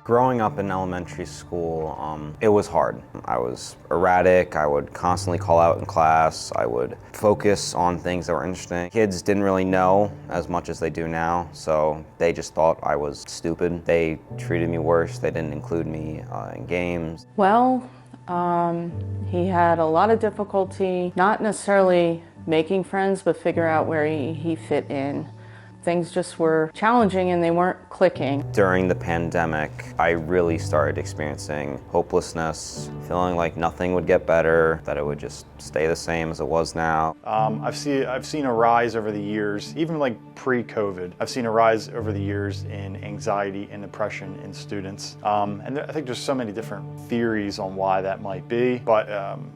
Growing up in elementary school, it was hard. I was erratic, I would constantly call out in class, I would focus on things that were interesting. Kids didn't really know as much as they do now, so they just thought I was stupid. They treated me worse, they didn't include me in games. Well, he had a lot of difficulty, not necessarily making friends, but figure out where he fit in. Things just were challenging and they weren't clicking. During the pandemic, I really started experiencing hopelessness, feeling like nothing would get better, that it would just stay the same as it was now. I've seen a rise over the years, even like pre-COVID. I've seen a rise over the years in anxiety and depression in students. And I think there's so many different theories on why that might be, but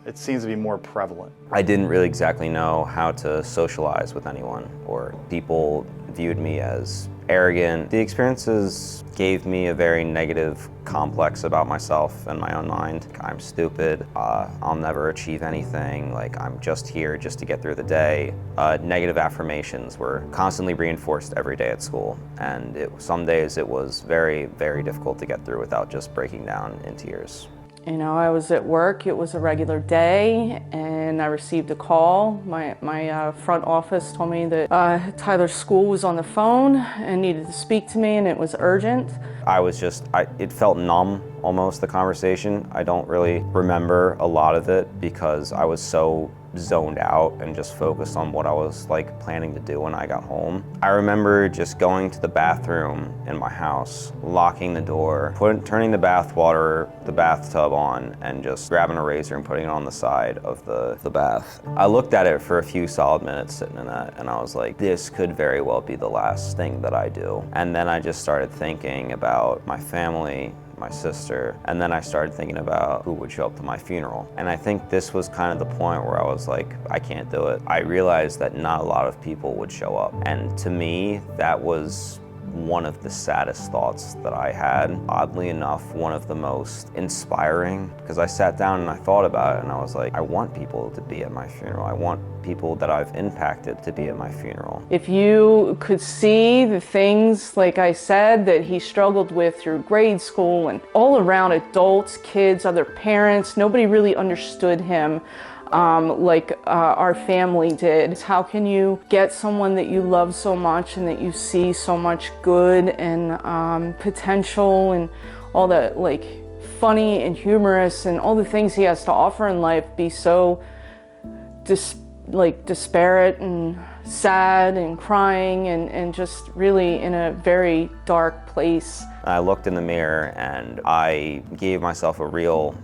it seems to be more prevalent. I didn't really exactly know how to socialize with anyone, or people viewed me as arrogant. The experiences gave me a very negative complex about myself and my own mind. I'm stupid, I'll never achieve anything, like I'm just here just to get through the day. Negative affirmations were constantly reinforced every day at school, and some days it was very, very difficult to get through without just breaking down in tears. You know, I was at work, it was a regular day, and I received a call. My front office told me that Tyler's school was on the phone and needed to speak to me, and it was urgent. It felt numb, almost, the conversation. I don't really remember a lot of it because I was so zoned out and just focused on what I was planning to do when I got home. I remember just going to the bathroom in my house, locking the door, turning the bathtub on, and just grabbing a razor and putting it on the side of the bath. I looked at it for a few solid minutes sitting in that, and I was like, this could very well be the last thing that I do. And then I just started thinking about my family, my sister, and then I started thinking about who would show up to my funeral. And I think this was kind of the point where I was like, I can't do it. I realized that not a lot of people would show up. And to me, that was one of the saddest thoughts that I had. Oddly enough, one of the most inspiring, because I sat down and I thought about it and I was like, I want people to be at my funeral. I want people that I've impacted to be at my funeral. If you could see the things, like I said, that he struggled with through grade school and all around, adults, kids, other parents, nobody really understood him like our family did. How can you get someone that you love so much and that you see so much good and potential and all that, like, funny and humorous and all the things he has to offer in life, be so disparate and sad and crying and just really in a very dark place. I looked in the mirror and I gave myself a real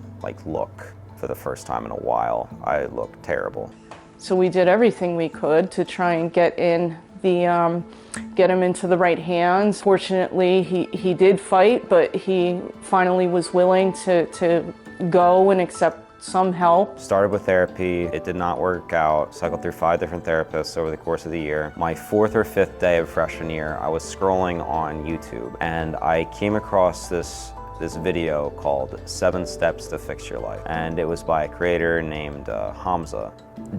look. For the first time in a while, I looked terrible. So we did everything we could to try and get him into the right hands. Fortunately, he did fight, but he finally was willing to go and accept some help. Started with therapy, it did not work out. Cycled through 5 different therapists over the course of the year. My 4th or 5th day of freshman year, I was scrolling on YouTube and I came across this video called 7 Steps to Fix Your Life, and it was by a creator named Hamza.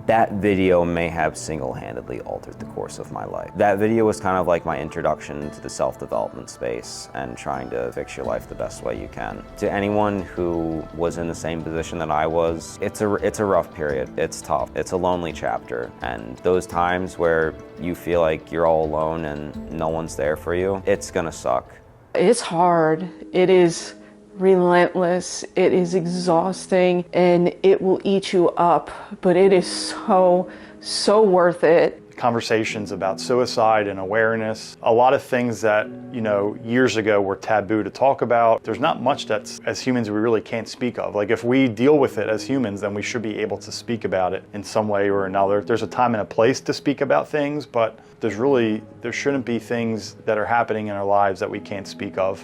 That video may have single-handedly altered the course of my life. That video was kind of like my introduction to the self-development space and trying to fix your life the best way you can. To anyone who was in the same position that I was, it's a rough period. It's tough. It's a lonely chapter, and those times where you feel like you're all alone and no one's there for you, it's gonna suck. It's hard, it is relentless, it is exhausting, and it will eat you up, but it is so worth it. Conversations about suicide and awareness, a lot of things that, years ago were taboo to talk about. There's not much that's, as humans, we really can't speak of. Like, if we deal with it as humans, then we should be able to speak about it in some way or another. There's a time and a place to speak about things, but there shouldn't be things that are happening in our lives that we can't speak of.